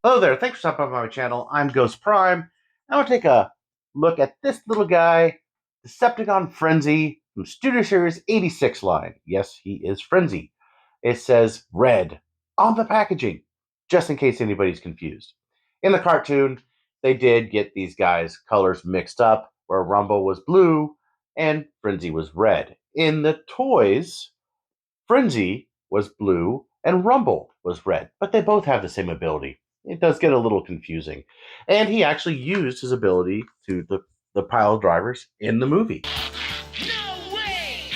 Hello there, thanks for stopping by my channel. I'm Ghost Prime. I want to take a look at this little guy, Decepticon Frenzy from Studio Series 86 line. Yes, he is Frenzy. It says red on the packaging, just in case anybody's confused. In the cartoon, they did get these guys' colors mixed up, where Rumble was blue and Frenzy was red. In the toys, Frenzy was blue and Rumble was red, but they both have the same ability. It does get a little confusing. And he actually used his ability to the pile drivers in the movie. No way!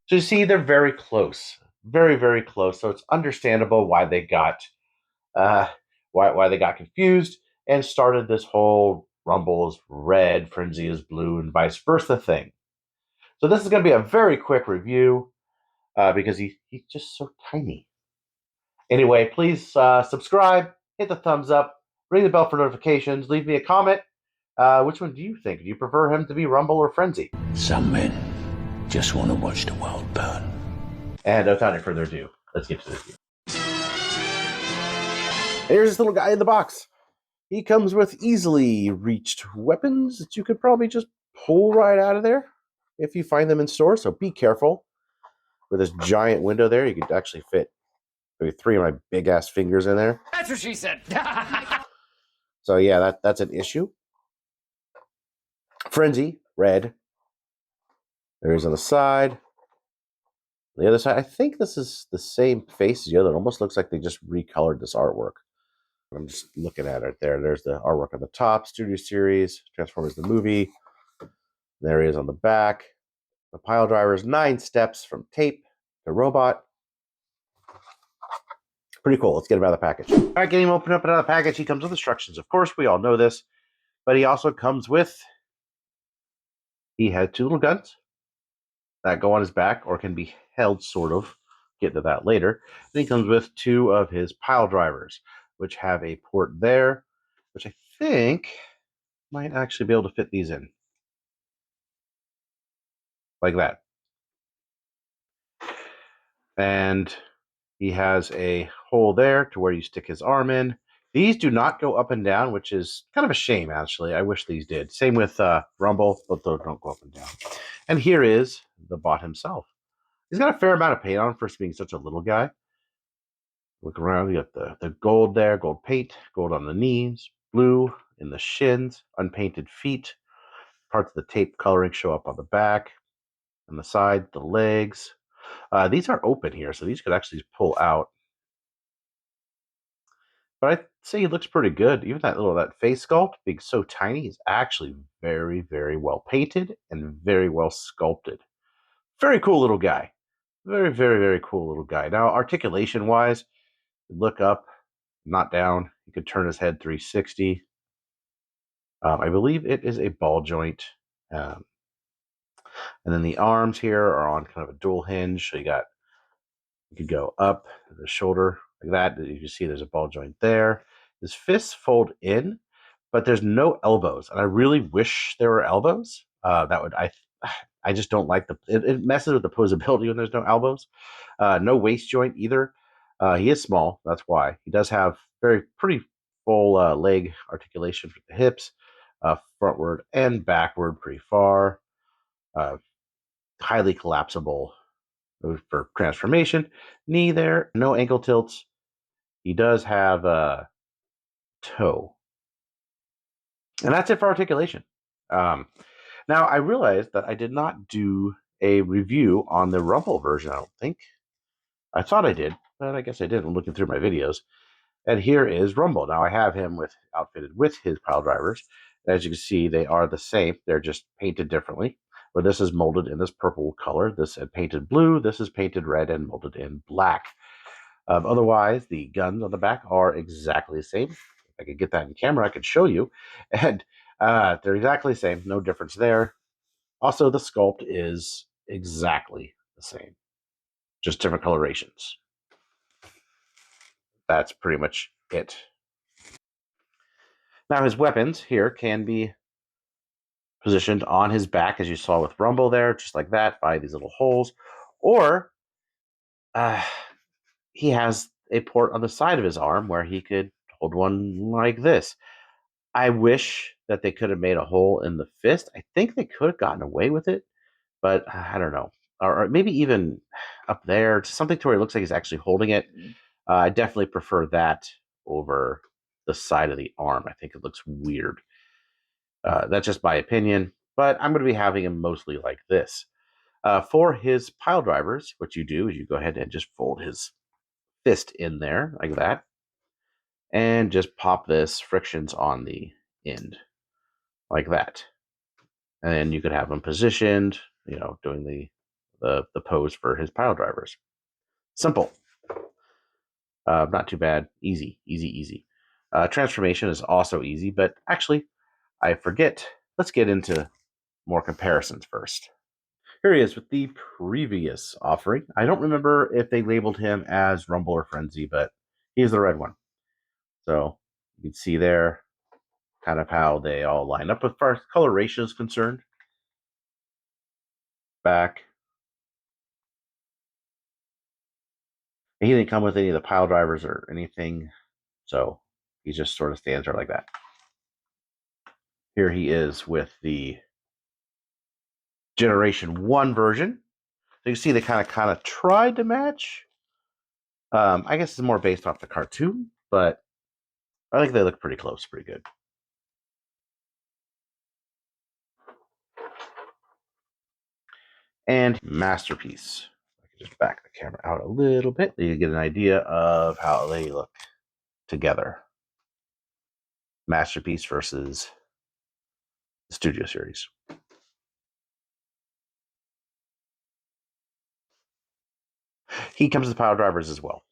So you see, they're very close. Very, very close. So it's understandable why they got why they got confused and started this whole Rumble is red, Frenzy is blue, and vice versa thing. So this is going to be a very quick review. Because he's just so tiny. Anyway, please subscribe, hit the thumbs up, ring the bell for notifications, leave me a comment. Which one do you think? Do you prefer him to be Rumble or Frenzy? Some men just want to watch the world burn. And without any further ado, let's get to the review. Here's this little guy in the box. He comes with easily reached weapons that you could probably just pull right out of there if you find them in stores, so be careful. With this giant window there, you could actually fit maybe 3 of my big-ass fingers in there. That's what she said. So yeah, that's an issue. Frenzy, red. There is on the side. The other side, I think this is the same face as the other. It almost looks like they just recolored this artwork. I'm just looking at it there. There's the artwork on the top, Studio Series, Transformers the movie. There he is on the back. The pile drivers, 9 steps from tape to robot. Pretty cool. Let's get him out of the package. All right, getting him open up and out of the package. He comes with instructions. Of course, we all know this. But he also comes with, he has 2 little guns that go on his back or can be held, sort of. Get to that later. Then he comes with 2 of his pile drivers, which have a port there, which I think might actually be able to fit these in. Like that. And he has a hole there to where you stick his arm in. These do not go up and down, which is kind of a shame, actually. I wish these did. Same with Rumble, but those don't go up and down. And here is the bot himself. He's got a fair amount of paint on for being such a little guy. Look around, you got the gold there, gold paint, gold on the knees, blue in the shins, unpainted feet. Parts of the tape coloring show up on the back, on the side, the legs. These are open here, so these could actually pull out. But I'd say he looks pretty good. Even that face sculpt, being so tiny, is actually very, very well painted and very well sculpted. Very cool little guy. Very, very, very cool little guy. Now, articulation-wise, look up, not down. You could turn his head 360. I believe it is a ball joint. And then the arms here are on kind of a dual hinge. So you could go up the shoulder like that. You can see there's a ball joint there. His fists fold in, but there's no elbows, and I really wish there were elbows. I just don't like it messes with the posability when there's no elbows. No waist joint either. He is small, that's why. He does have pretty full leg articulation for the hips, frontward and backward pretty far. Highly collapsible for transformation. Knee there, no ankle tilts. He does have a toe. And that's it for articulation. Now, I realized that I did not do a review on the Rumble version, I don't think. I thought I did, but I guess I didn't. I'm looking through my videos. And here is Rumble. Now, I have him outfitted with his pile drivers. As you can see, they are the same. They're just painted differently. But this is molded in this purple color. This is painted blue. This is painted red and molded in black. Otherwise, the guns on the back are exactly the same. If I could get that in camera, I could show you. And they're exactly the same. No difference there. Also, the sculpt is exactly the same. Just different colorations. That's pretty much it. Now, his weapons here can be positioned on his back, as you saw with Rumble there, just like that, by these little holes. Or he has a port on the side of his arm where he could hold one like this. I wish that they could have made a hole in the fist. I think they could have gotten away with it, but I don't know. Or maybe even up there, something to where it looks like he's actually holding it. I definitely prefer that over the side of the arm. I think it looks weird. That's just my opinion, but I'm going to be having him mostly like this. For his pile drivers, what you do is you go ahead and just fold his fist in there like that, and just pop this frictions on the end like that. And then you could have him positioned, doing the pose for his pile drivers. Simple, not too bad, easy, easy, easy. Transformation is also easy, but actually, I forget. Let's get into more comparisons first. Here he is with the previous offering. I don't remember if they labeled him as Rumble or Frenzy, but he's the red one. So you can see there kind of how they all line up as far as color ratio is concerned. Back. He didn't come with any of the pile drivers or anything, so he just sort of stands there like that. Here he is with the Generation 1 version. So you see they kind of tried to match. I guess it's more based off the cartoon, but I think they look pretty close, pretty good. And Masterpiece. I can just back the camera out a little bit so you get an idea of how they look together. Masterpiece versus the Studio Series. He comes with power drivers as well.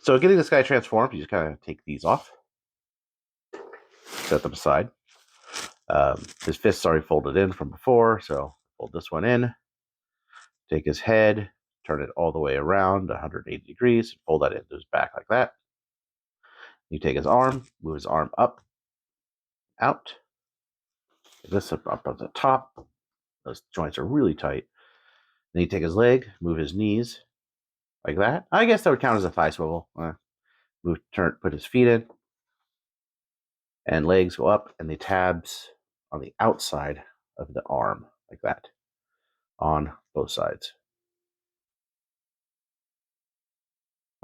So getting this guy transformed, you just kind of take these off, set them aside. His fist's already folded in from before, so fold this one in. Take his head, turn it all the way around 180 degrees, fold that into his back like that. You take his arm, move his arm up, out. This up at the top. Those joints are really tight. Then you take his leg, move his knees like that. I guess that would count as a thigh swivel. Put his feet in, and legs go up, and the tabs on the outside of the arm like that on both sides.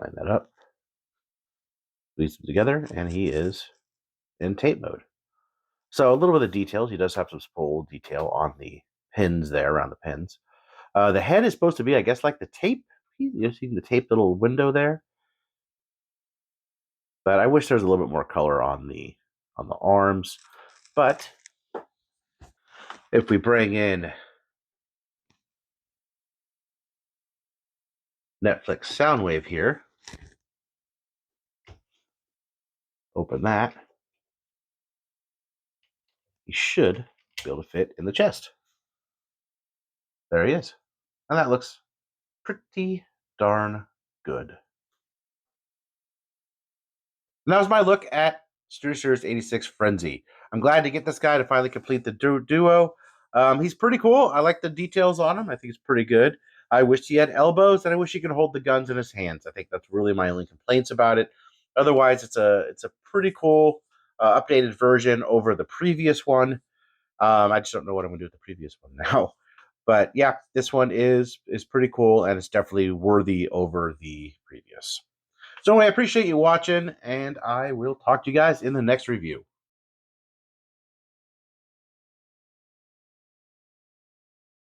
Line that up, squeeze them together, and he is in tape mode. So a little bit of details. He does have some spool detail on the pins there, around the pins. The head is supposed to be, I guess, like the tape. You see the tape little window there. But I wish there was a little bit more color on the arms. But if we bring in Netflix Soundwave here, open that, he should be able to fit in the chest. There he is. And that looks pretty darn good. And that was my look at Studio Series 86 Frenzy. I'm glad to get this guy to finally complete the duo. He's pretty cool. I like the details on him. I think it's pretty good. I wish he had elbows, and I wish he could hold the guns in his hands. I think that's really my only complaints about it. Otherwise, it's a pretty cool updated version over the previous one. I just don't know what I'm going to do with the previous one now. But yeah, this one is pretty cool, and it's definitely worthy over the previous. So anyway, I appreciate you watching, and I will talk to you guys in the next review.